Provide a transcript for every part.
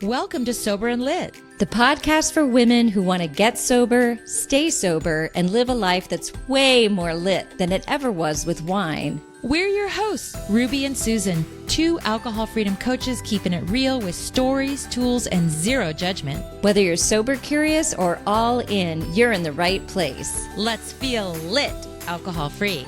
Welcome to Sober and Lit. The podcast for women who want to get sober, stay sober, and live a life that's way more lit than it ever was with wine. We're your hosts, Ruby and Susan, two alcohol freedom coaches keeping it real with stories, tools, and zero judgment. Whether you're sober curious or all in, you're in the right place. Let's feel lit, alcohol free.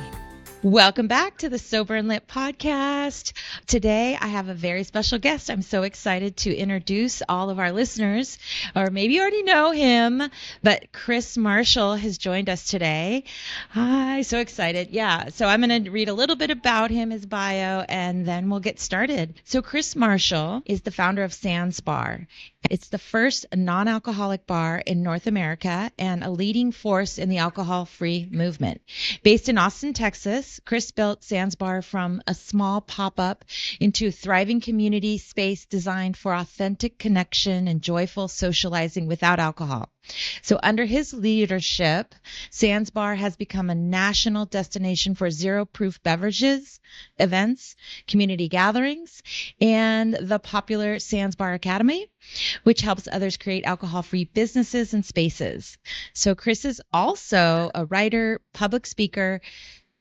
Welcome back to the Sober and Lit podcast. Today, I have a very special guest. I'm so excited to introduce all of our listeners, or maybe you already know him, but Chris Marshall has joined us today. Hi, so excited. Yeah, so I'm going to read a little bit about him, his bio, and then we'll get started. So Chris Marshall is the founder of Sans Bar. It's the first non-alcoholic bar in North America and a leading force in the alcohol-free movement. Based in Austin, Texas, Chris built Sans Bar from a small pop-up into a thriving community space designed for authentic connection and joyful socializing without alcohol. So under his leadership, Sans Bar has become a national destination for zero-proof beverages, events, community gatherings, and the popular Sans Bar Academy, which helps others create alcohol-free businesses and spaces. So Chris is also a writer, public speaker,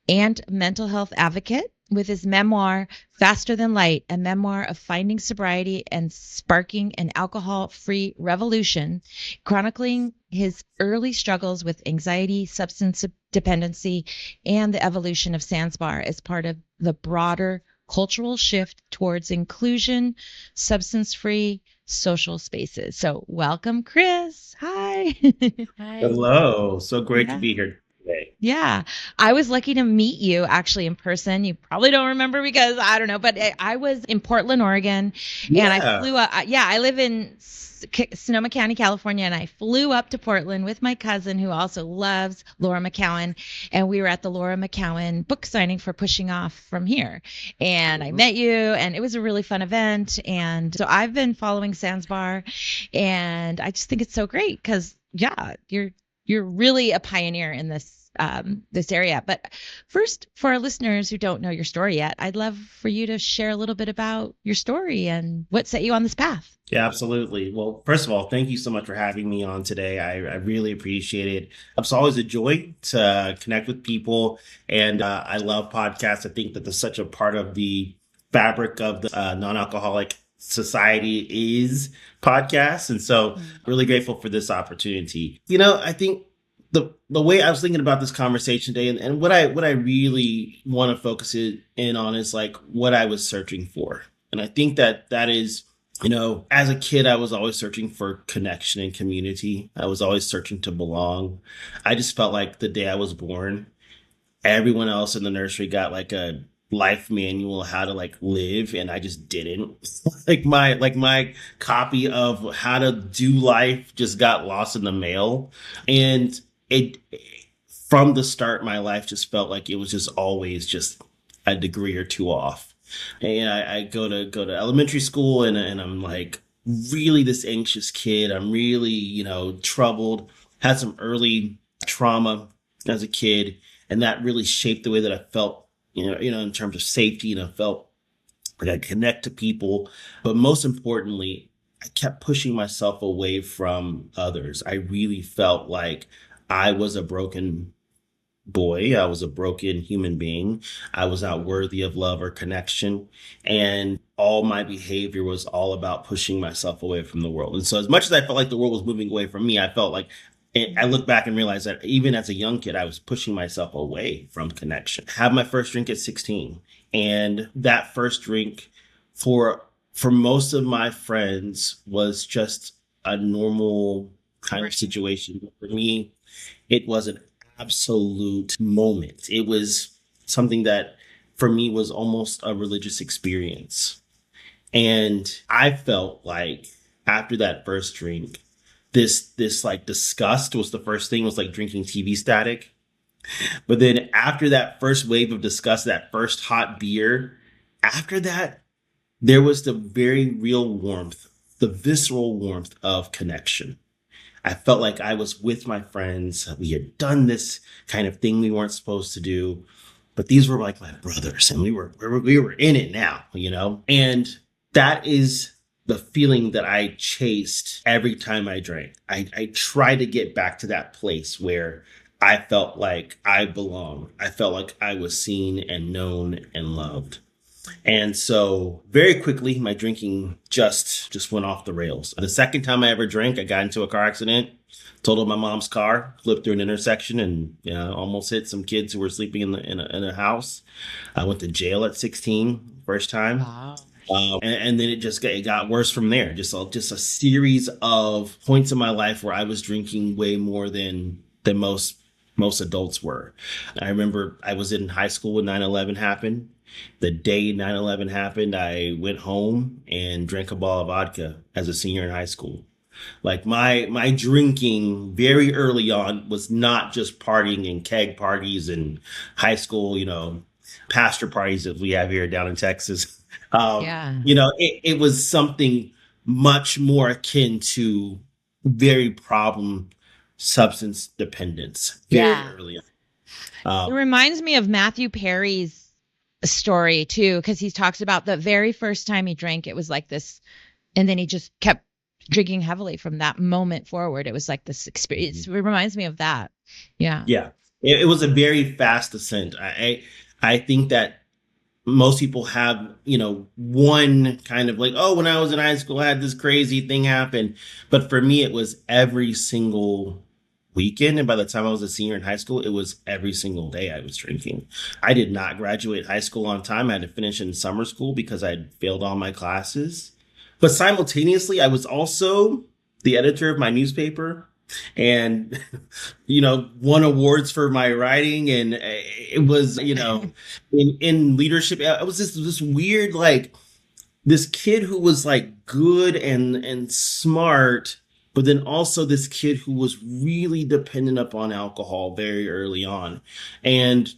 and mental health advocate with his memoir, Faster Than Light, a memoir of finding sobriety and sparking an alcohol-free revolution, chronicling his early struggles with anxiety, substance dependency, and the evolution of Sans Bar as part of the broader cultural shift towards inclusion, substance-free social spaces. So welcome, Chris. Hi. Hi. Hello. So great to be here today. Yeah. I was lucky to meet you actually in person. You probably don't remember because I don't know, but I was in Portland, Oregon, and I flew up. I live in Sonoma County, California, and I flew up to Portland with my cousin who also loves Laura McKowen, and we were at the Laura McKowen book signing for Pushing Off From Here, and I met you, and it was a really fun event, and so I've been following Sans Bar, and I just think it's so great because, yeah, you're really a pioneer in this area. But first, for our listeners who don't know your story yet, I'd love for you to share a little bit about your story and what set you on this path. Yeah, absolutely. Well, first of all, thank you so much for having me on today. I really appreciate it. It's always a joy to connect with people, and I love podcasts. I think that there's such a part of the fabric of the non-alcoholic society is podcasts, and so really grateful for this opportunity. You know, I think the way I was thinking about this conversation today, and what I really want to focus in on is like what I was searching for. And I think that is, you know, as a kid, I was always searching for connection and community. I was always searching to belong. I just felt like the day I was born, everyone else in the nursery got like a life manual how to like live, and I just didn't. my copy of how to do life just got lost in the mail, and it from the start my life just felt like it was just always just a degree or two off. And I go to elementary school, and I'm like really this anxious kid. I'm really, you know, troubled, had some early trauma as a kid, and that really shaped the way that I felt, you know, in terms of safety, and I felt like I connect to people. But most importantly, I kept pushing myself away from others. I really felt like I was a broken boy. I was a broken human being. I was not worthy of love or connection. And all my behavior was all about pushing myself away from the world. And so as much as I felt like the world was moving away from me, I felt like, I look back and realize that even as a young kid, I was pushing myself away from connection. I had my first drink at 16. And that first drink for most of my friends was just a normal kind of situation. For me, it was an absolute moment. It was something that for me was almost a religious experience. And I felt like after that first drink, this like disgust was the first thing, was like drinking TV static. But then after that first wave of disgust, that first hot beer, after that, there was the very real warmth, the visceral warmth of connection. I felt like I was with my friends. We had done this kind of thing we weren't supposed to do, but these were like my brothers, and we were in it now, you know? And that is the feeling that I chased every time I drank. I tried to get back to that place where I felt like I belonged. I felt like I was seen and known and loved. And so very quickly, my drinking just went off the rails. The second time I ever drank, I got into a car accident, totaled my mom's car, flipped through an intersection, and almost hit some kids who were sleeping in a house. I went to jail at 16, first time. Wow. And then it got worse from there. Just a series of points in my life where I was drinking way more than most adults were. I remember I was in high school when 9/11 happened. The day 9/11 happened, I went home and drank a bottle of vodka as a senior in high school. Like my drinking very early on was not just partying and keg parties and high school, pastor parties that we have here down in Texas. Yeah. It was something much more akin to very problem substance dependence very early on. It reminds me of Matthew Perry's story too, because he talks about the very first time he drank, it was like this, and then he just kept drinking heavily from that moment forward. It was like this experience. It reminds me of that. Yeah. It was a very fast ascent. I think that most people have one kind of like, oh, when I was in high school I had this crazy thing happen, but for me it was every single weekend. And by the time I was a senior in high school, it was every single day I was drinking. I did not graduate high school on time. I had to finish in summer school because I had failed all my classes. But simultaneously, I was also the editor of my newspaper and, won awards for my writing. And it was, in leadership, it was this weird, like this kid who was like good and smart, but then also this kid who was really dependent upon alcohol very early on. And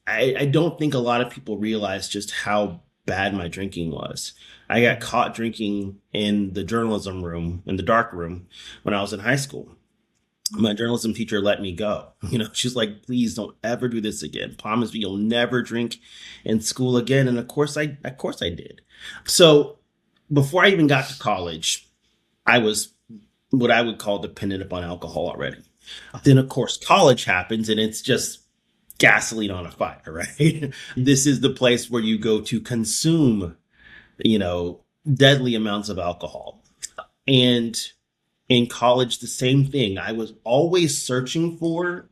I don't think a lot of people realize just how bad my drinking was. I got caught drinking in the journalism room, in the dark room, when I was in high school. My journalism teacher let me go. She's like, please don't ever do this again. Promise me you'll never drink in school again. And of course I did. So before I even got to college, I was what I would call dependent upon alcohol already. Then, of course, college happens and it's just gasoline on a fire, right? This is the place where you go to consume, deadly amounts of alcohol. And in college, the same thing. I was always searching for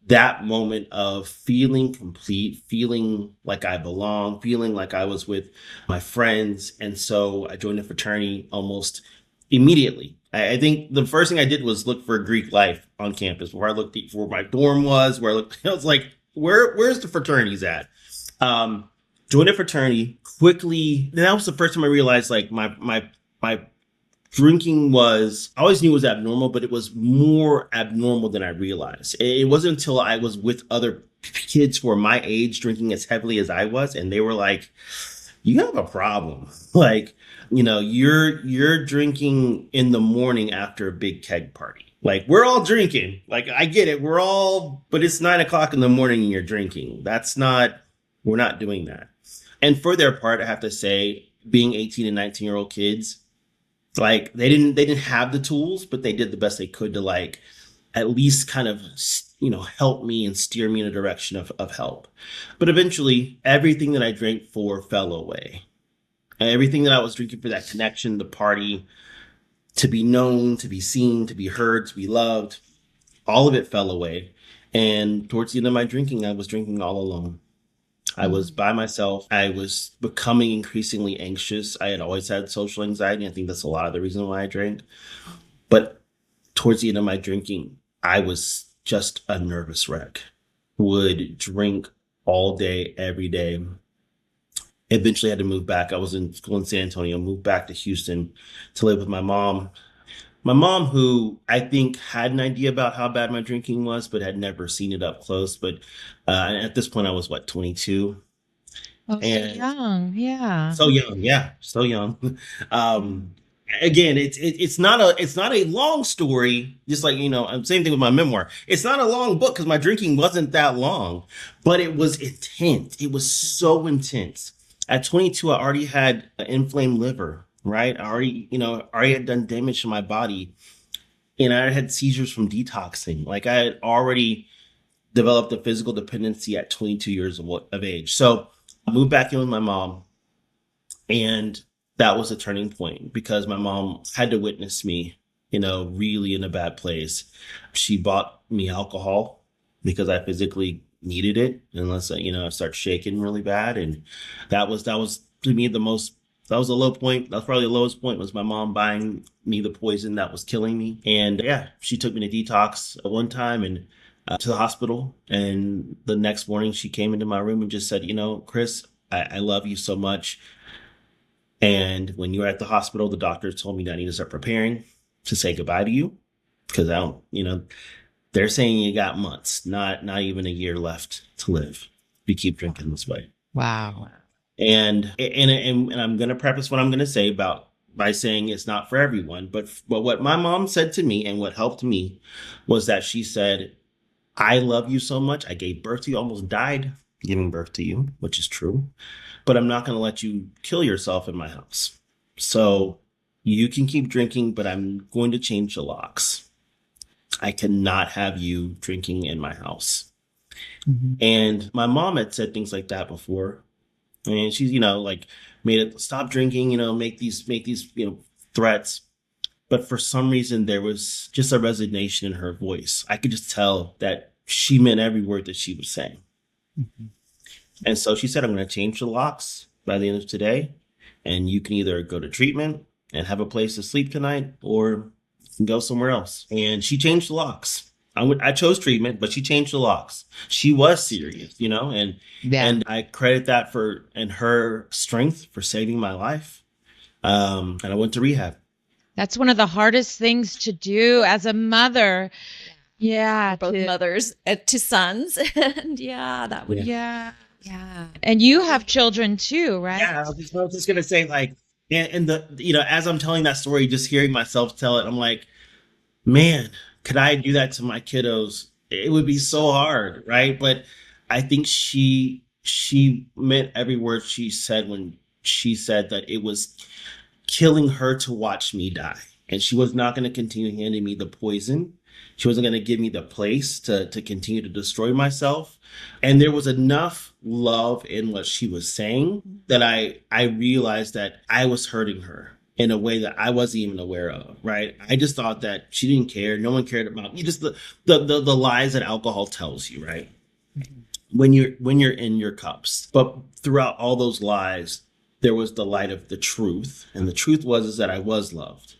that moment of feeling complete, feeling like I belong, feeling like I was with my friends. And so I joined a fraternity almost immediately. I think the first thing I did was look for Greek life on campus, where I looked for where my dorm was, I was like, where's the fraternities at? Joined a fraternity quickly. That was the first time I realized like my drinking I always knew it was abnormal, but it was more abnormal than I realized. It wasn't until I was with other kids who were my age drinking as heavily as I was, and they were like, you have a problem. Like, you're drinking in the morning after a big keg party. Like, we're all drinking. Like, I get it. But it's 9:00 in the morning and you're drinking. We're not doing that. And for their part, I have to say, being 18 and 19-year-old kids, like they didn't have the tools, but they did the best they could to like, at least kind of, help me and steer me in a direction of help. But eventually everything that I drank for fell away. Everything that I was drinking for, that connection, the party, to be known, to be seen, to be heard, to be loved, all of it fell away. And towards the end of my drinking, I was drinking all alone. I was by myself. I was becoming increasingly anxious. I had always had social anxiety. I think that's a lot of the reason why I drank. But towards the end of my drinking, I was just a nervous wreck. Would drink all day, every day. Eventually had to move back. I was in school in San Antonio, moved back to Houston to live with my mom. My mom, who I think had an idea about how bad my drinking was, but had never seen it up close. But at this point, I was 22. Oh, and so young. Yeah. So young. Yeah. So young. Again, it's not a long story. Just like, same thing with my memoir. It's not a long book because my drinking wasn't that long, but it was intense. It was so intense. At 22, I already had an inflamed liver. right? I already had done damage to my body, and I had seizures from detoxing. Like I had already developed a physical dependency at 22 years of age. So I moved back in with my mom, and that was a turning point because my mom had to witness me, really in a bad place. She bought me alcohol because I physically needed it, unless I start shaking really bad. And that was to me that was a low point. That was probably the lowest point, was my mom buying me the poison that was killing me. And yeah, she took me to detox at one time and to the hospital. And the next morning she came into my room and just said, Chris, I love you so much. And when you were at the hospital, the doctors told me that I need to start preparing to say goodbye to you, because I don't, they're saying you got months, not even a year left to live if you keep drinking this way. Wow. And I'm going to preface what I'm going to say by saying it's not for everyone, but what my mom said to me and what helped me was that she said, I love you so much. I gave birth to you, almost died giving birth to you, which is true, but I'm not going to let you kill yourself in my house. So you can keep drinking, but I'm going to change the locks. I cannot have you drinking in my house. Mm-hmm. And my mom had said things like that before. And she's, made it stop drinking, make these, threats. But for some reason, there was just a resignation in her voice. I could just tell that she meant every word that she was saying. Mm-hmm. And so she said, I'm going to change the locks by the end of today. And you can either go to treatment and have a place to sleep tonight, or you can go somewhere else. And she changed the locks. I chose treatment, but she changed the locks. She was serious, and I credit that and her strength for saving my life. And I went to rehab. That's one of the hardest things to do as a mother. Yeah. Both mothers to sons. And that would. Yeah. And you have children too, right? Yeah. I was just going to say, and as I'm telling that story, just hearing myself tell it, I'm like, man, could I do that to my kiddos? It would be so hard, right? But I think she meant every word she said when she said that it was killing her to watch me die. And she was not going to continue handing me the poison. She wasn't going to give me the place to continue to destroy myself. And there was enough love in what she was saying that I realized that I was hurting her in a way that I wasn't even aware of, right? I just thought that she didn't care. No one cared about me. Just the lies that alcohol tells you, right? Mm-hmm. When you're in your cups. But throughout all those lies, there was the light of the truth. And the truth is that I was loved.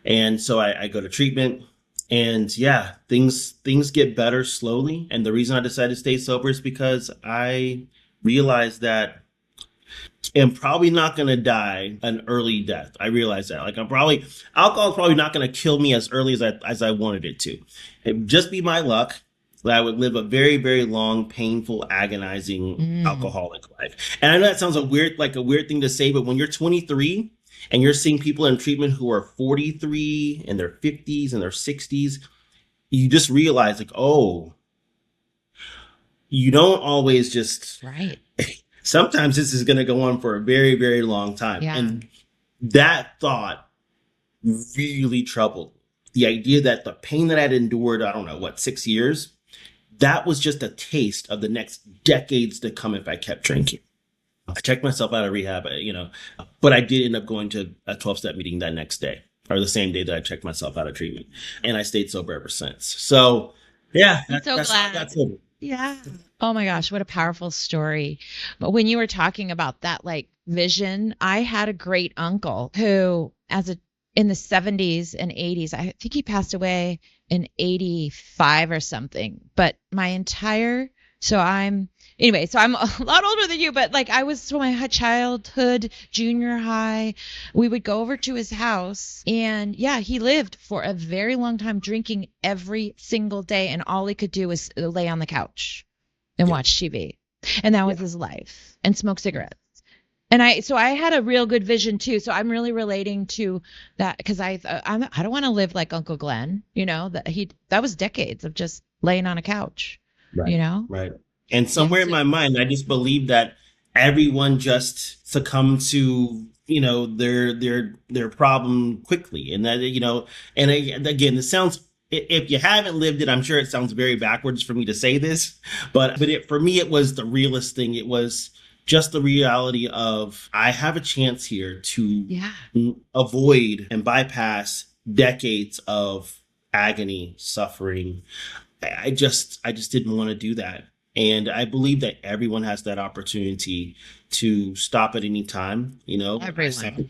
And so I go to treatment, and things get better slowly. And the reason I decided to stay sober is because I realized that I'm probably not going to die an early death. I realized that. Alcohol is probably not going to kill me as early as I wanted it to. It would just be my luck that I would live a very, very long, painful, agonizing alcoholic life. And I know that sounds a weird thing to say, but when you're 23 and you're seeing people in treatment who are 43 in their 50s and their 60s, you just realize you don't always just... Right. Sometimes this is going to go on for a very, very long time. Yeah. And that thought really troubled me. The idea that the pain that I'd endured, 6 years, that was just a taste of the next decades to come if I kept drinking. I checked myself out of rehab, but I did end up going to a 12-step meeting that next day, or the same day that I checked myself out of treatment. And I stayed sober ever since. So, yeah. I'm so glad. That's it. Yeah. Oh my gosh, what a powerful story. But when you were talking about that vision, I had a great uncle who in the 70s and 80s, I think he passed away in 85 or something. But so I'm a lot older than you, but I was from my childhood, junior high. We would go over to his house, and he lived for a very long time, drinking every single day, and all he could do was lay on the couch and watch TV. And that was his life, and smoke cigarettes. And I had a real good vision too. So I'm really relating to that, because I don't want to live like Uncle Glenn, that was decades of just laying on a couch. Right. Right. And somewhere in my mind, I just believe that everyone just succumbed to their problem quickly. And that, and again, this sounds, if you haven't lived it, I'm sure it sounds very backwards for me to say this, but for me, it was the realest thing. It was just the reality of, I have a chance here to avoid and bypass decades of agony, suffering. I just didn't want to do that. And I believe that everyone has that opportunity to stop at any time, Everyone.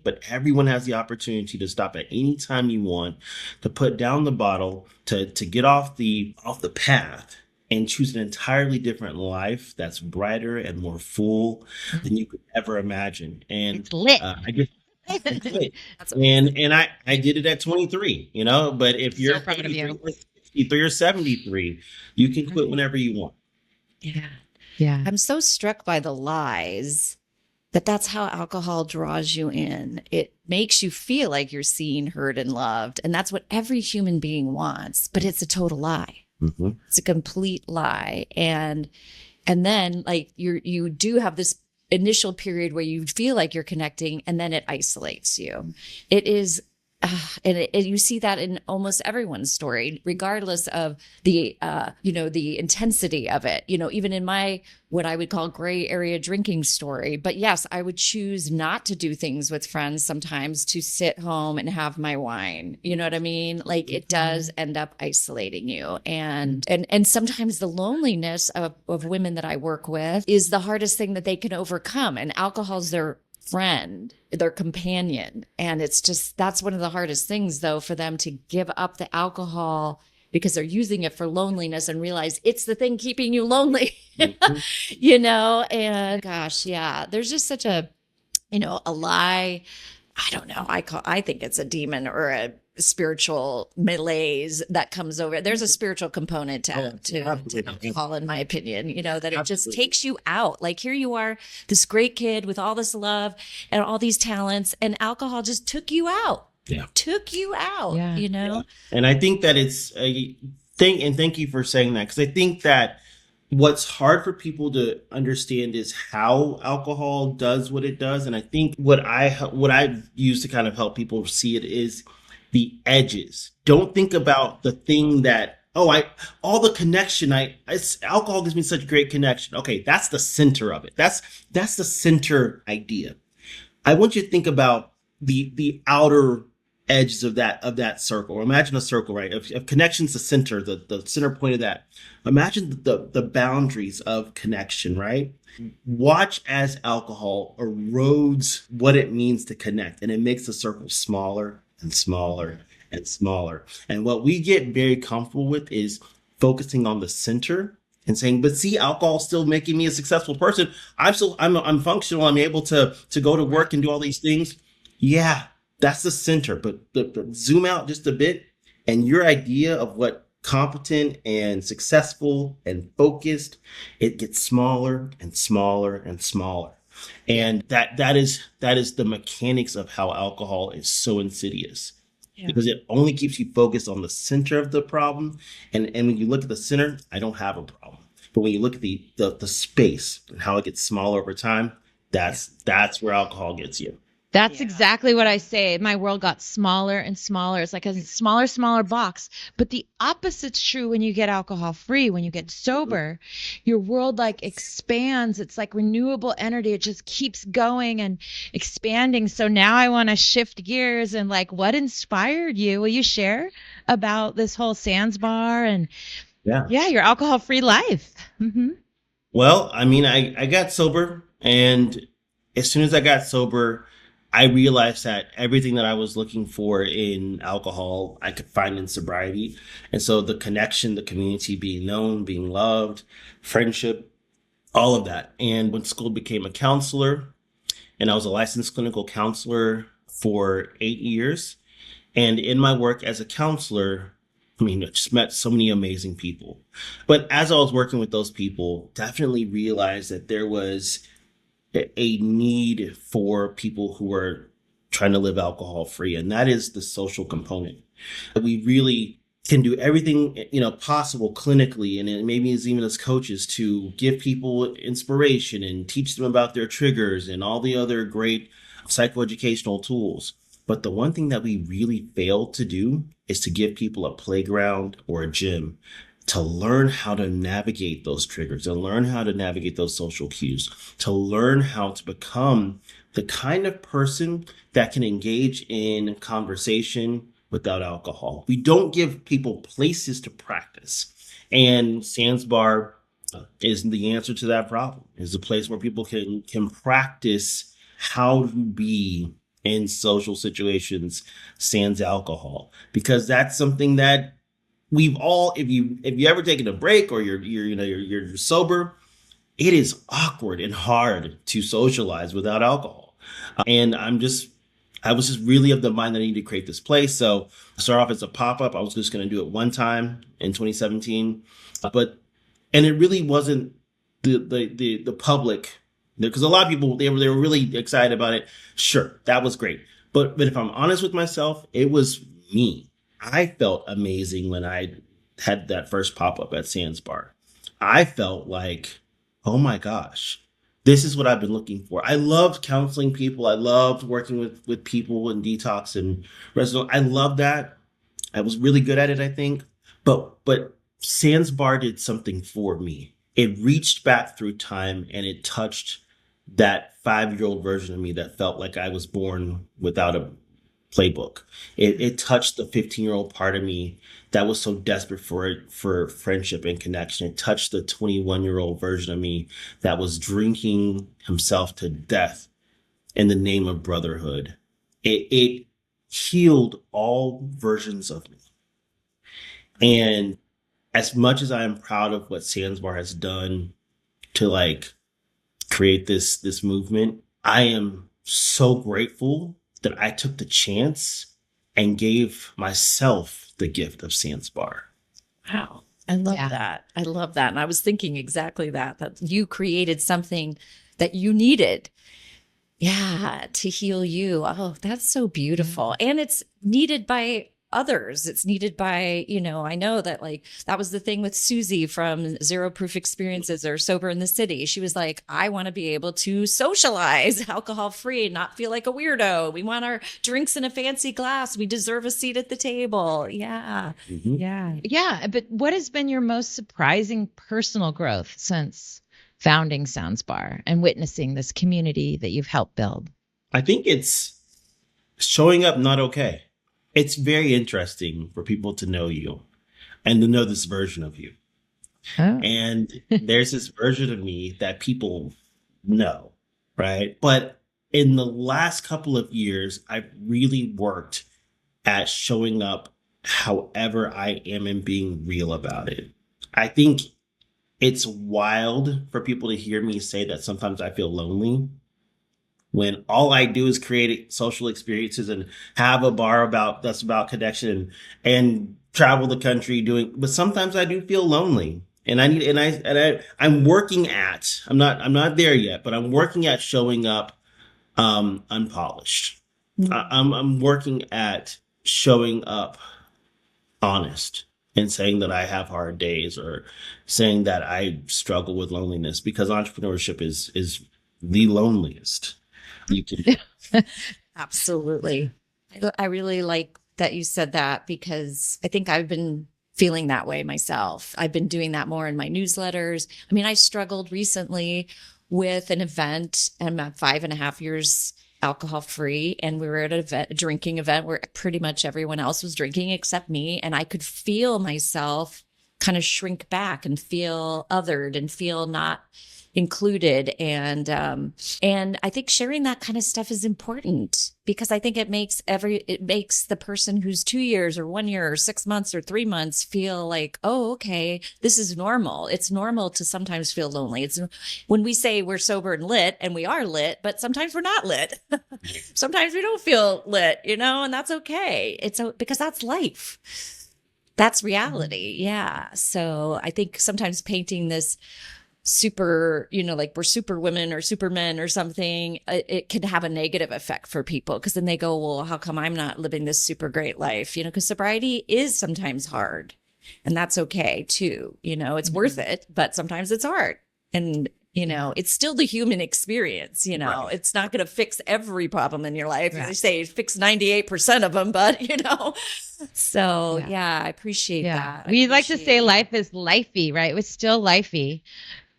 but everyone has the opportunity to stop at any time you want, to put down the bottle, to get off the path and choose an entirely different life that's brighter and more full than you could ever imagine. And It's lit. I just it's lit. That's And I did it at 23, but if So you're proud of 83 you. or 63 or 73, you can quit whenever you want. Yeah. Yeah. I'm so struck by the lies that that's how alcohol draws you in. It makes you feel like you're seen, heard, and loved. And that's what every human being wants, but it's a total lie. Mm-hmm. It's a complete lie. And then like you do have this initial period where you feel like you're connecting, and then it isolates you. It is and you see that in almost everyone's story, regardless of the the intensity of it, even in my, what I would call gray area drinking story. But yes, I would choose not to do things with friends sometimes, to sit home and have my wine. You know what I mean? Like, it does end up isolating you. And sometimes the loneliness of women that I work with is the hardest thing that they can overcome. And alcohol's their friend, their companion. And it's just, that's one of the hardest things though, for them to give up the alcohol because they're using it for loneliness and realize it's the thing keeping you lonely, and gosh, yeah, there's just such a lie. I don't know. I think it's a demon or a spiritual malaise that comes over. There's a spiritual component to alcohol, in my opinion, that it just takes you out. Like, here you are, this great kid with all this love and all these talents, and alcohol just took you out. Yeah. Took you out, Yeah. And I think that it's thank you for saying that, because I think that what's hard for people to understand is how alcohol does what it does. And I think what I've used to kind of help people see it is the edges. Don't think about the thing that, all the connection, alcohol gives me such great connection. Okay, that's the center of it. That's the center idea. I want you to think about the outer edges of that circle. Imagine a circle, right? If connection's the center, the center point of that. Imagine the boundaries of connection, right? Watch as alcohol erodes what it means to connect, and it makes the circle smaller and smaller and smaller. And what we get very comfortable with is focusing on the center and saying, but see, alcohol's still making me a successful person. I'm functional. I'm able to go to work and do all these things. Yeah, that's the center. But zoom out just a bit, and your idea of what competent and successful and focused, it gets smaller and smaller and smaller. And that is the mechanics of how alcohol is so insidious, because it only keeps you focused on the center of the problem. And when you look at the center, I don't have a problem. But when you look at the space and how it gets smaller over time, that's where alcohol gets you. That's exactly what I say. My world got smaller and smaller. It's like a smaller box. But the opposite's true when you get alcohol free. When you get sober, your world like expands. It's like renewable energy. It just keeps going and expanding. So now I want to shift gears and like, what inspired you? Will you share about this whole Sands bar and your alcohol free life? Mm-hmm. Well, I mean, I got sober, and as soon as I got sober, I realized that everything that I was looking for in alcohol, I could find in sobriety. And so the connection, the community, being known, being loved, friendship, all of that. And when school, became a counselor, and I was a licensed clinical counselor for 8 years. And in my work as a counselor, I mean, I just met so many amazing people. But as I was working with those people, definitely realized that there was a need for people who are trying to live alcohol free. And that is the social component. We really can do everything, possible clinically. And maybe as even as coaches, to give people inspiration and teach them about their triggers and all the other great psychoeducational tools. But the one thing that we really failed to do is to give people a playground or a gym to learn how to navigate those triggers and learn how to navigate those social cues, to learn how to become the kind of person that can engage in conversation without alcohol. We don't give people places to practice. And Sands Bar is the answer to that problem, is a place where people can practice how to be in social situations sans alcohol, because that's something that we've all, if you ever taken a break or you're sober, it is awkward and hard to socialize without alcohol. And I was just really of the mind that I need to create this place. So I started off as a pop-up. I was just going to do it one time in 2017, and it really wasn't the public, because a lot of people, they were really excited about it. Sure, that was great. But if I'm honest with myself, it was me. I felt amazing when I had that first pop-up at Sands Bar. I felt like, oh my gosh, this is what I've been looking for. I loved counseling people. I loved working with people in detox and resident. I loved that. I was really good at it, I think. But Sands Bar did something for me. It reached back through time and it touched that 5-year-old version of me that felt like I was born without a playbook. It touched the 15-year-old part of me that was so desperate for friendship and connection. It touched the 21-year-old version of me that was drinking himself to death in the name of brotherhood. It healed all versions of me. And as much as I am proud of what Sands Bar has done to like create this movement, I am so grateful that I took the chance and gave myself the gift of Sands Bar. Wow. I love that. I love that. And I was thinking exactly that you created something that you needed. Yeah. To heal you. Oh, that's so beautiful. And it's needed by others. It's needed by, I know that like, that was the thing with Susie from Zero Proof Experiences or Sober in the City. She was like, I want to be able to socialize alcohol free, not feel like a weirdo. We want our drinks in a fancy glass. We deserve a seat at the table. Yeah. Mm-hmm. Yeah. Yeah. But what has been your most surprising personal growth since founding Sands Bar and witnessing this community that you've helped build? I think it's showing up not okay. It's very interesting for people to know you and to know this version of you. Oh. And there's this version of me that people know, right? But in the last couple of years, I've really worked at showing up however I am and being real about it. I think it's wild for people to hear me say that sometimes I feel lonely, when all I do is create social experiences and have a bar that's about connection and travel the country but sometimes I do feel lonely, and I'm working at, I'm not there yet, but I'm working at showing up, unpolished. Mm-hmm. I'm working at showing up honest and saying that I have hard days or saying that I struggle with loneliness, because entrepreneurship is the loneliest. You can. Absolutely. I really like that you said that, because I think I've been feeling that way myself. I've been doing that more in my newsletters. I mean, I struggled recently with an event, and I'm 5.5 years alcohol free, and we were at a drinking event where pretty much everyone else was drinking except me, and I could feel myself kind of shrink back and feel othered and feel not included. And I think sharing that kind of stuff is important, because I think it makes the person who's 2 years or 1 year or 6 months or 3 months feel like, oh, okay, this is normal. It's normal to sometimes feel lonely. It's when we say we're sober and lit, and we are lit, but sometimes we're not lit. Sometimes we don't feel lit, and that's okay. Because that's life. That's reality. Yeah. So I think sometimes painting this super, like we're super women or supermen or something, it can have a negative effect for people, because then they go, well, how come I'm not living this super great life? Because sobriety is sometimes hard, and that's okay too. It's worth it, but sometimes it's hard. And It's still the human experience, Right. it's not going to fix every problem in your life. Right. They say fix 98% of them, but so Yeah. I appreciate that. We like to say life is lifey, right? It's still lifey.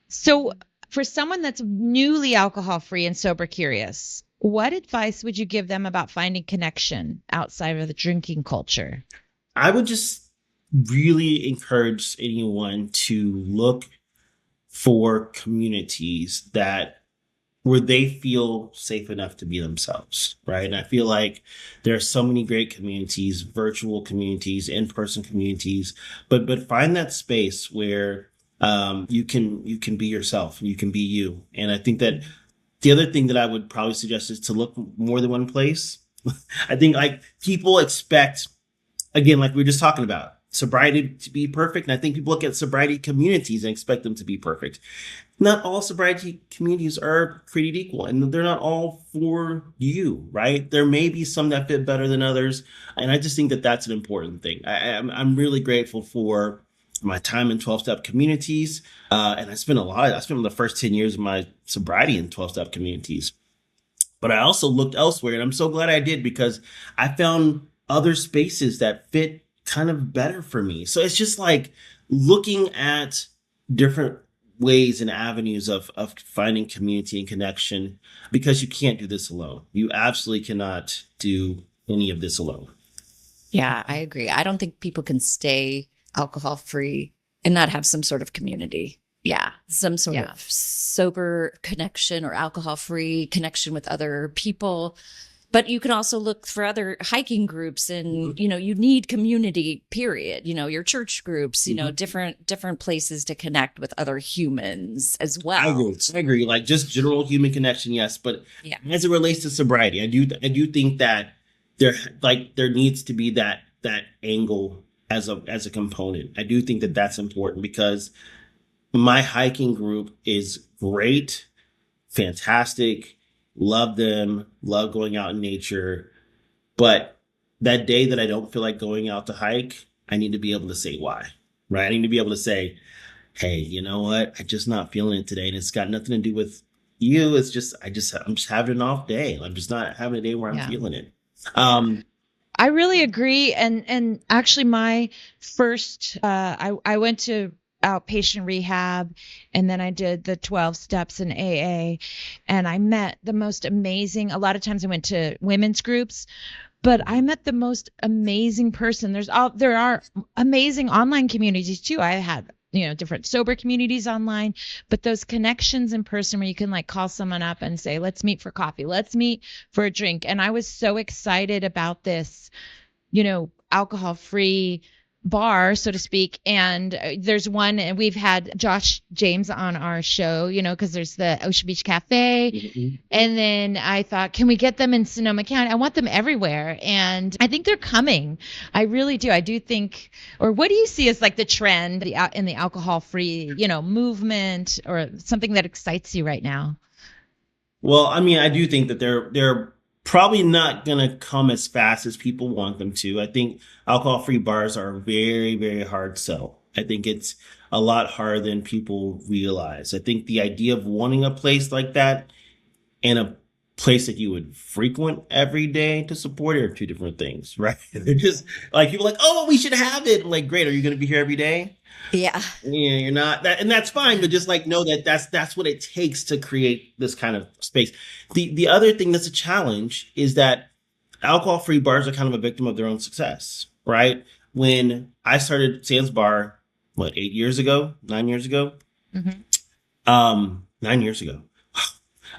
So for someone that's newly alcohol free and sober curious, what advice would you give them about finding connection outside of the drinking culture? I would just really encourage anyone to look for communities that where they feel safe enough to be themselves, right? And I feel like there are so many great communities, virtual communities, in-person communities, but find that space where you can be yourself, you can be you. And I think that the other thing that I would probably suggest is to look more than one place. I think like people expect, again, like we were just talking about, sobriety to be perfect. And I think people look at sobriety communities and expect them to be perfect. Not all sobriety communities are created equal, and they're not all for you, right? There may be some that fit better than others. And I just think that that's an important thing. I'm really grateful for my time in 12-step communities. And I spent the first 10 years of my sobriety in 12-step communities. But I also looked elsewhere, and I'm so glad I did, because I found other spaces that fit kind of better for me. So it's just like looking at different ways and avenues of finding community and connection, because you can't do this alone. You absolutely cannot do any of this alone. Yeah, I agree. I don't think people can stay alcohol free and not have some sort of community. Yeah, some sort of sober connection or alcohol free connection with other people. But you can also look for other hiking groups, and you need community, period. Your church groups, different places to connect with other humans as well. I agree. Like just general human connection, yes, but as it relates to sobriety, I do think that there needs to be that angle as a component. I do think that that's important, because my hiking group is great, fantastic. Love them, love going out in nature. But that day that I don't feel like going out to hike, I need to be able to say why, right? I need to be able to say, hey, you know what? I'm just not feeling it today. And it's got nothing to do with you. It's just, I'm just having an off day. I'm just not having a day where I'm feeling it. I really agree. And actually my first, I went to outpatient rehab, and then I did the 12 steps in AA, and I met the most amazing, a lot of times I went to women's groups, but I met the most amazing person. There are amazing online communities too. I had, different sober communities online, but those connections in person where you can like call someone up and say, let's meet for coffee, let's meet for a drink. And I was so excited about this, alcohol free bar, so to speak. And there's one, and we've had Josh James on our show, because there's the Ocean Beach Cafe. Mm-hmm. And then I thought, can we get them in Sonoma County? I want them everywhere. And I think they're coming. I really do. I do think, or what do you see as like the trend in the alcohol free, movement, or something that excites you right now? Well, I mean, I do think that they're probably not going to come as fast as people want them to. I think alcohol-free bars are a very, very hard sell. I think it's a lot harder than people realize. I think the idea of wanting a place like that and a place that you would frequent every day to support it are two different things, right? They're just like, people are like, oh, we should have it. I'm like, great. Are you going to be here every day? Yeah. Yeah, you're not that, and that's fine, but just like know that that's what it takes to create this kind of space. The other thing that's a challenge is that alcohol-free bars are kind of a victim of their own success, right? When I started Sans Bar, 9 years ago? Mm-hmm. 9 years ago.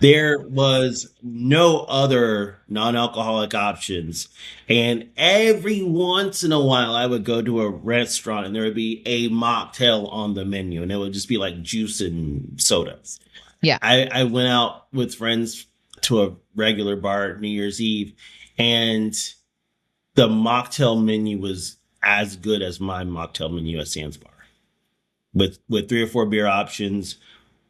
There was no other non-alcoholic options. And every once in a while, I would go to a restaurant and there would be a mocktail on the menu, and it would just be like juice and soda. Yeah. I went out with friends to a regular bar at New Year's Eve, and the mocktail menu was as good as my mocktail menu at Sans Bar, with 3 or 4 beer options,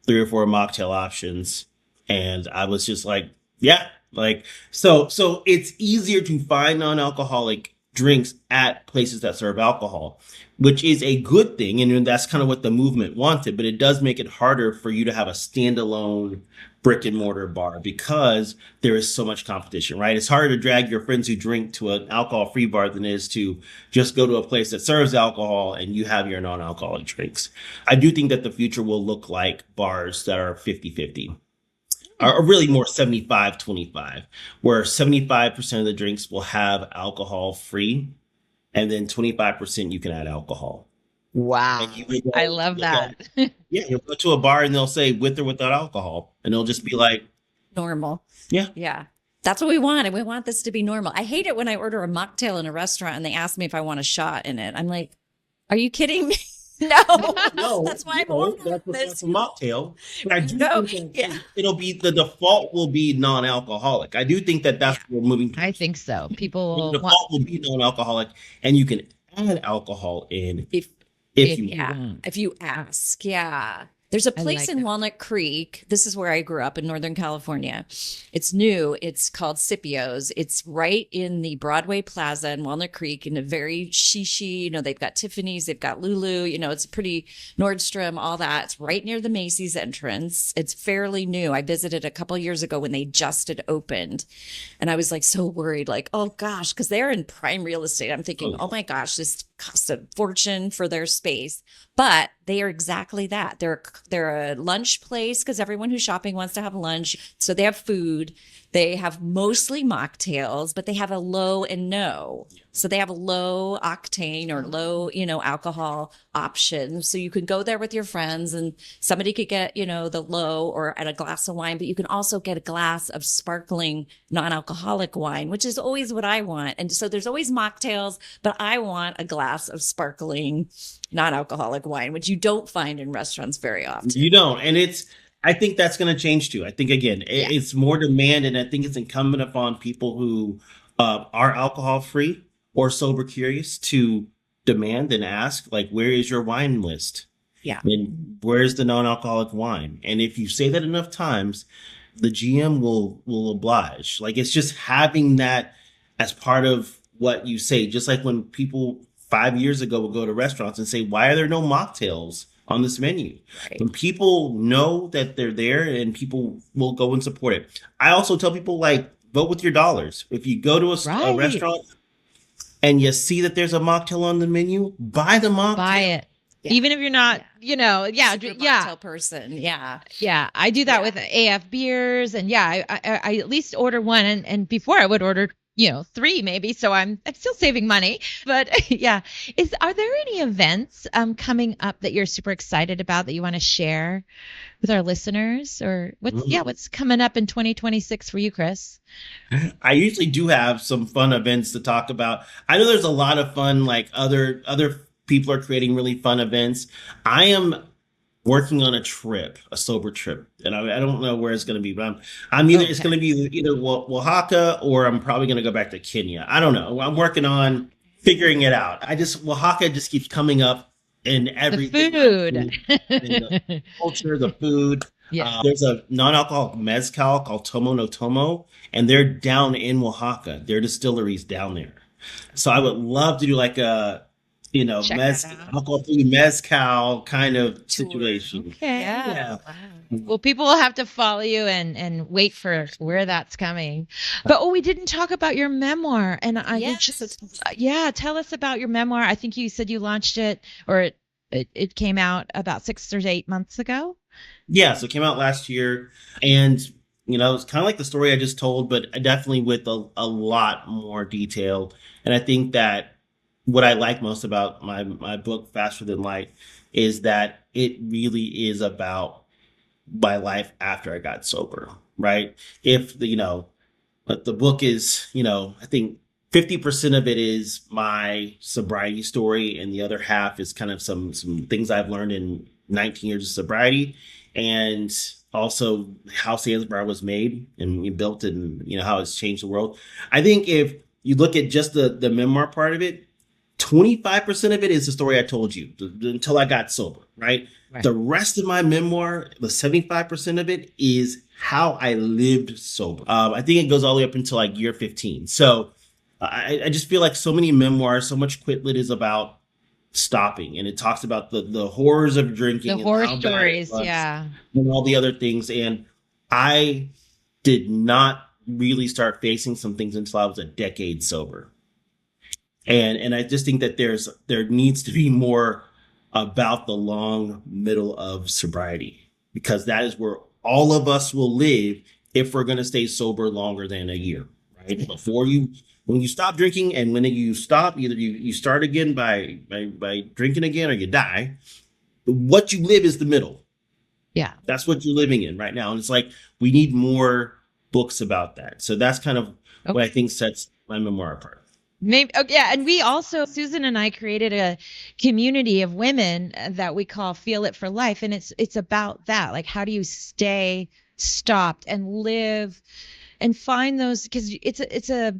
3 or 4 mocktail options. And I was just like, yeah, like, so it's easier to find non-alcoholic drinks at places that serve alcohol, which is a good thing. And that's kind of what the movement wanted, but it does make it harder for you to have a standalone brick and mortar bar because there is so much competition, right? It's harder to drag your friends who drink to an alcohol free bar than it is to just go to a place that serves alcohol and you have your non-alcoholic drinks. I do think that the future will look like bars that are 50-50. Or really more 75-25, where 75% of the drinks will have alcohol free, and then 25% you can add alcohol. Wow. I love that. Yeah, you'll go to a bar and they'll say with or without alcohol, and it'll just be like normal. Yeah. Yeah. That's what we want. And we want this to be normal. I hate it when I order a mocktail in a restaurant and they ask me if I want a shot in it. I'm like, are you kidding me? No, that's why I'm ordering that's a mocktail. But I do think it'll be the default will be non-alcoholic. I do think that that's what we're moving towards. I think so. People the default will be non-alcoholic, and you can add alcohol in if you ask. Yeah. There's a place in Walnut Creek. This is where I grew up in Northern California. It's new. It's called Scipio's. It's right in the Broadway Plaza in Walnut Creek in a very shishi, they've got Tiffany's, they've got Lulu, it's pretty Nordstrom, all that. It's right near the Macy's entrance. It's fairly new. I visited a couple years ago when they just had opened. And I was like so worried, like, oh gosh, because they're in prime real estate. I'm thinking, oh my gosh, this costs a fortune for their space. But they are exactly that. They're a lunch place because everyone who's shopping wants to have lunch. So they have food. They have mostly mocktails, but they have a low and no. So they have a low octane or low, alcohol option. So you could go there with your friends and somebody could get, the low or at a glass of wine, but you can also get a glass of sparkling non-alcoholic wine, which is always what I want. And so there's always mocktails, but I want a glass of sparkling non-alcoholic wine, which you don't find in restaurants very often. You don't. And I think that's going to change too. I think, again, it's more demand. And I think it's incumbent upon people who are alcohol free or sober curious to demand and ask, like, where is your wine list? Yeah. And where's the non-alcoholic wine? And if you say that enough times, the GM will oblige. Like, it's just having that as part of what you say. Just like when people 5 years ago would go to restaurants and say, why are there no mocktails on this menu? Right. When people know that they're there and people will go and support it. I also tell people, like, vote with your dollars. If you go to a restaurant and you see that there's a mocktail on the menu, buy the mocktail. Buy it. Yeah. Even if you're not, mocktail person. Yeah. Yeah. I do that with AF beers. And I at least order one. And before I would order, 3 maybe. So I'm still saving money. But are there any events coming up that you're super excited about that you want to share with our listeners? Or what's coming up in 2026 for you, Chris? I usually do have some fun events to talk about. I know there's a lot of fun, like other people are creating really fun events. I am working on a sober trip, and I don't know where it's going to be, but I'm either it's going to be either Oaxaca or I'm probably going to go back to Kenya. I don't know. I'm working on figuring it out. Oaxaca just keeps coming up in everything. The food, the culture, the food. Yeah. There's a non-alcoholic mezcal called Tomo no Tomo, and they're down in Oaxaca. Their distillery's down there. So I would love to do like a alcohol-free mezcal kind of situation. Okay. Yeah. Wow. Well, people will have to follow you and wait for where that's coming. But we didn't talk about your memoir, and tell us about your memoir. I think you said you launched it, or it came out about 6 or 8 months ago. Yeah, so it came out last year, and it's kind of like the story I just told, but definitely with a lot more detail. And I think that what I like most about my book, Faster Than Light, is that it really is about my life after I got sober, right? If but the book is, I think 50% of it is my sobriety story, and the other half is kind of some things I've learned in 19 years of sobriety, and also how Sandsbar was made and built, and how it's changed the world. I think if you look at just the memoir part of it, 25% of it is the story I told you until I got sober, right? The rest of my memoir, the 75% of it, is how I lived sober. I think it goes all the way up until like year 15. So I just feel like so many memoirs, so much Quit Lit is about stopping, and it talks about the horrors of drinking, The and horror how bad it stories, was, yeah. and all the other things. And I did not really start facing some things until I was a decade sober. And I just think that there needs to be more about the long middle of sobriety, because that is where all of us will live if we're going to stay sober longer than a year, right? When you stop drinking, and when you stop, either you start again by drinking again, or you die. What you live is the middle. Yeah. That's what you're living in right now. And it's like, we need more books about that. So that's kind of what I think sets my memoir apart. Maybe, oh, yeah. And we also, Susan and I created a community of women that we call Feel It for Life. And it's about that. Like, how do you stay stopped and live and find those, because it's a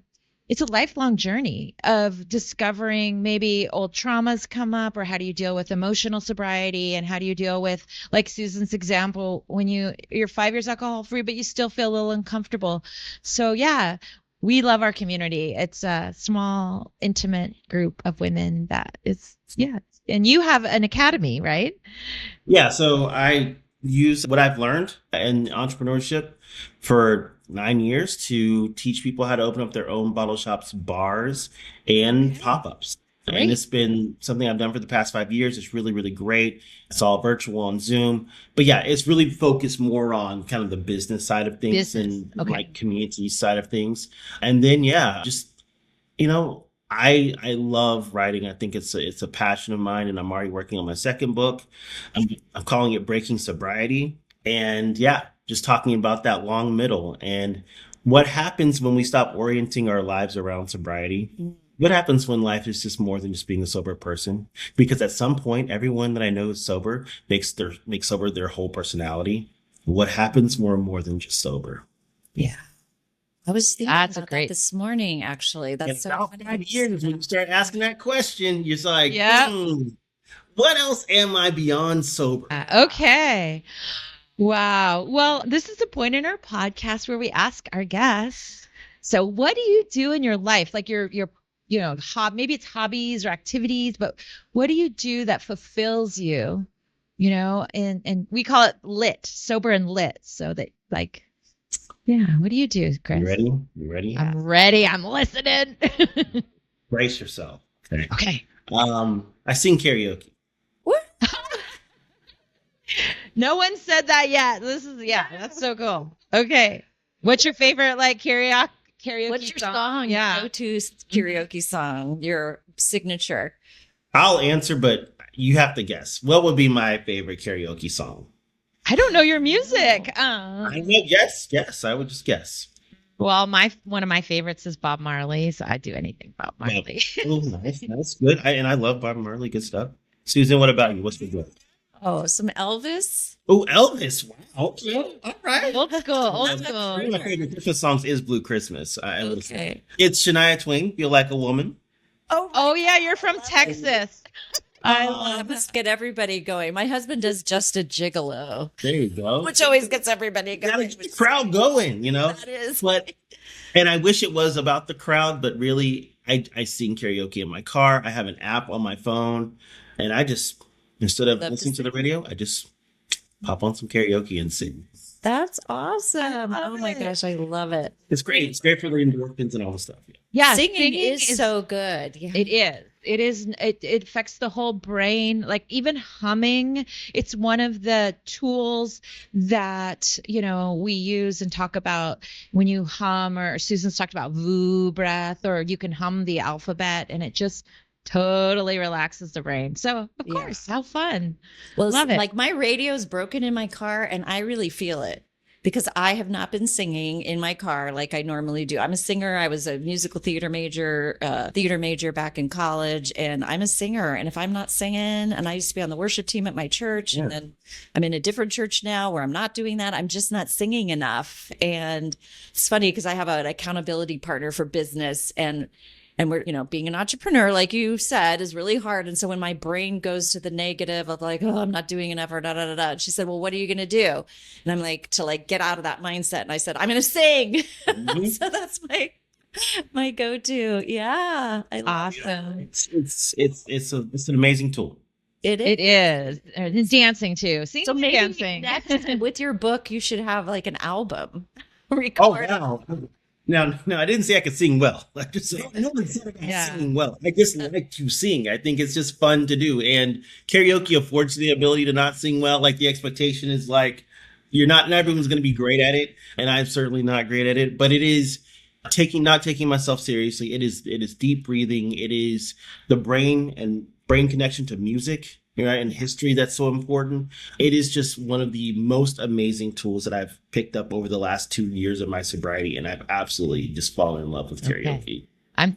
lifelong journey of discovering maybe old traumas come up, or how do you deal with emotional sobriety, and how do you deal with, like Susan's example, when you're 5 years alcohol free, but you still feel a little uncomfortable. So yeah, we love our community. It's a small, intimate group of women that is, yeah. And you have an academy, right? Yeah. So I use what I've learned in entrepreneurship for 9 years to teach people how to open up their own bottle shops, bars, and pop-ups. Great. And it's been something I've done for the past 5 years. It's really, really great. It's all virtual on Zoom. But yeah, it's really focused more on kind of the business side of things and like community side of things. And then, yeah, just, I love writing. I think it's a passion of mine, and I'm already working on my second book. I'm calling it Breaking Sobriety. And yeah, just talking about that long middle and what happens when we stop orienting our lives around sobriety. What happens when life is just more than just being a sober person? Because at some point, everyone that I know is sober makes sober their whole personality. What happens when we're more than just sober? Yeah. I was thinking That's about great that this morning, actually. That's so about funny. 5 years, when you start asking that question, you're just like, Yeah. What else am I beyond sober? Okay. Wow. Well, this is a point in our podcast where we ask our guests, so what do you do in your life? Like your maybe it's hobbies or activities, but what do you do that fulfills you? And we call it lit, sober and lit. So that, like, yeah, what do you do, Chris? You ready? You ready? I'm ready. I'm listening. Brace yourself. Okay. Okay. I sing karaoke. What? No one said that yet. That's so cool. Okay. What's your favorite, like, karaoke What's your song? Yeah. Go-to karaoke song, your signature. I'll answer, but you have to guess. What would be my favorite karaoke song? I don't know your music. I know. Yes. I would just guess. Well, one of my favorites is Bob Marley, so I do anything Bob Marley. Oh, nice. That's good. I love Bob Marley. Good stuff. Susan, what about you? What's your good? Oh, some Elvis. Oh, Elvis. Wow. Okay. All right. Old school. One of my favorite Christmas songs is Blue Christmas. Okay. It's Shania Twain, Feel Like a Woman. Oh yeah, you're from Texas. I love Let's get everybody going. My husband does Just a Gigolo. There you go. Which always gets everybody going. Gotta get the crowd going, That is. And I wish it was about the crowd, but really, I sing karaoke in my car. I have an app on my phone, and I just, instead of listening to the radio, I just pop on some karaoke and sing. That's awesome. Oh my gosh, I love it. It's great. It's great for the endorphins and all the stuff. Yeah, Singing is so good. Yeah. It is. It is. It affects the whole brain. Like, even humming, it's one of the tools that, we use and talk about when you hum, or Susan's talked about VOO breath, or you can hum the alphabet, and it just totally relaxes the brain. So, of course, how fun. Well, love it. Like, my radio's broken in my car, and I really feel it. Because I have not been singing in my car like I normally do. I'm a singer. I was a musical theater major back in college, and I'm a singer. And if I'm not singing, and I used to be on the worship team at my church, and then I'm in a different church now where I'm not doing that, I'm just not singing enough. And it's funny because I have an accountability partner for business, and we're, being an entrepreneur, like you said, is really hard. And so when my brain goes to the negative of like, oh, I'm not doing enough, or and she said, well, what are you going to do? And I'm like, to get out of that mindset. And I said, I'm going to sing. Mm-hmm. So that's My go-to. Yeah. I love Awesome. It's an amazing tool. it. It is. And dancing too. Singing So and maybe dancing. next, with your book, you should have like an album. Oh Record. wow! No, I didn't say I could sing well. I just said I don't said about Yeah. singing well. I just like to sing. I think it's just fun to do, and karaoke affords the ability to not sing well. Like the expectation is like not everyone's going to be great at it, and I'm certainly not great at it. But it is not taking myself seriously. It is deep breathing. It is the brain connection to music, right, and history that's so important. It is just one of the most amazing tools that I've picked up over the last 2 years of my sobriety, and I've absolutely just fallen in love with karaoke. Okay. I'm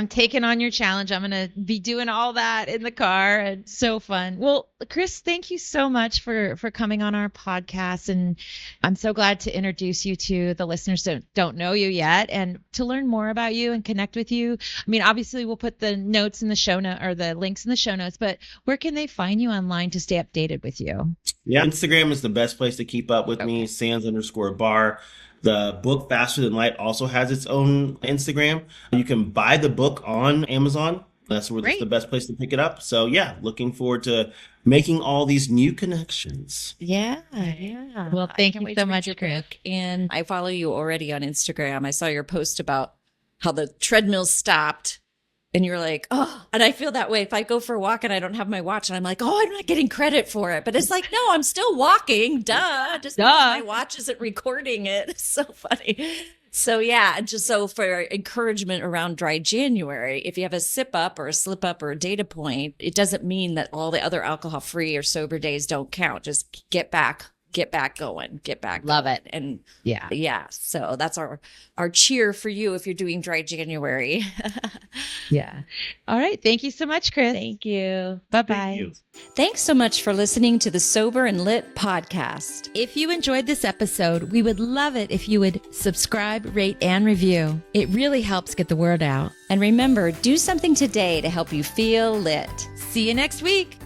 taking on your challenge. I'm going to be doing all that in the car. It's so fun. Well, Chris, thank you so much for coming on our podcast. And I'm so glad to introduce you to the listeners that don't know you yet and to learn more about you and connect with you. I mean, obviously we'll put the notes in the show note or the links in the show notes, but where can they find you online to stay updated with you? Yeah, Instagram is the best place to keep up with me, sans_bar. The book Faster Than Light also has its own Instagram. You can buy the book on Amazon. That's where it's the best place to pick it up. So yeah, looking forward to making all these new connections. Yeah. Well, thank you so much, Chris. Chris. And I follow you already on Instagram. I saw your post about how the treadmill stopped. And you're like, oh, and I feel that way. If I go for a walk and I don't have my watch and I'm like, oh, I'm not getting credit for it. But it's like, no, I'm still walking. Duh. Just because my watch isn't recording it. It's so funny. So yeah, and just so for encouragement around dry January, if you have a sip up or a slip up or a data point, it doesn't mean that all the other alcohol free or sober days don't count. Just get back going. Love it. And Yeah. So that's our cheer for you if you're doing dry January. Yeah. All right. Thank you so much, Chris. Thank you. Bye-bye. Thank you. Thanks so much for listening to the Sober and Lit podcast. If you enjoyed this episode, we would love it if you would subscribe, rate, and review. It really helps get the word out. And remember, do something today to help you feel lit. See you next week.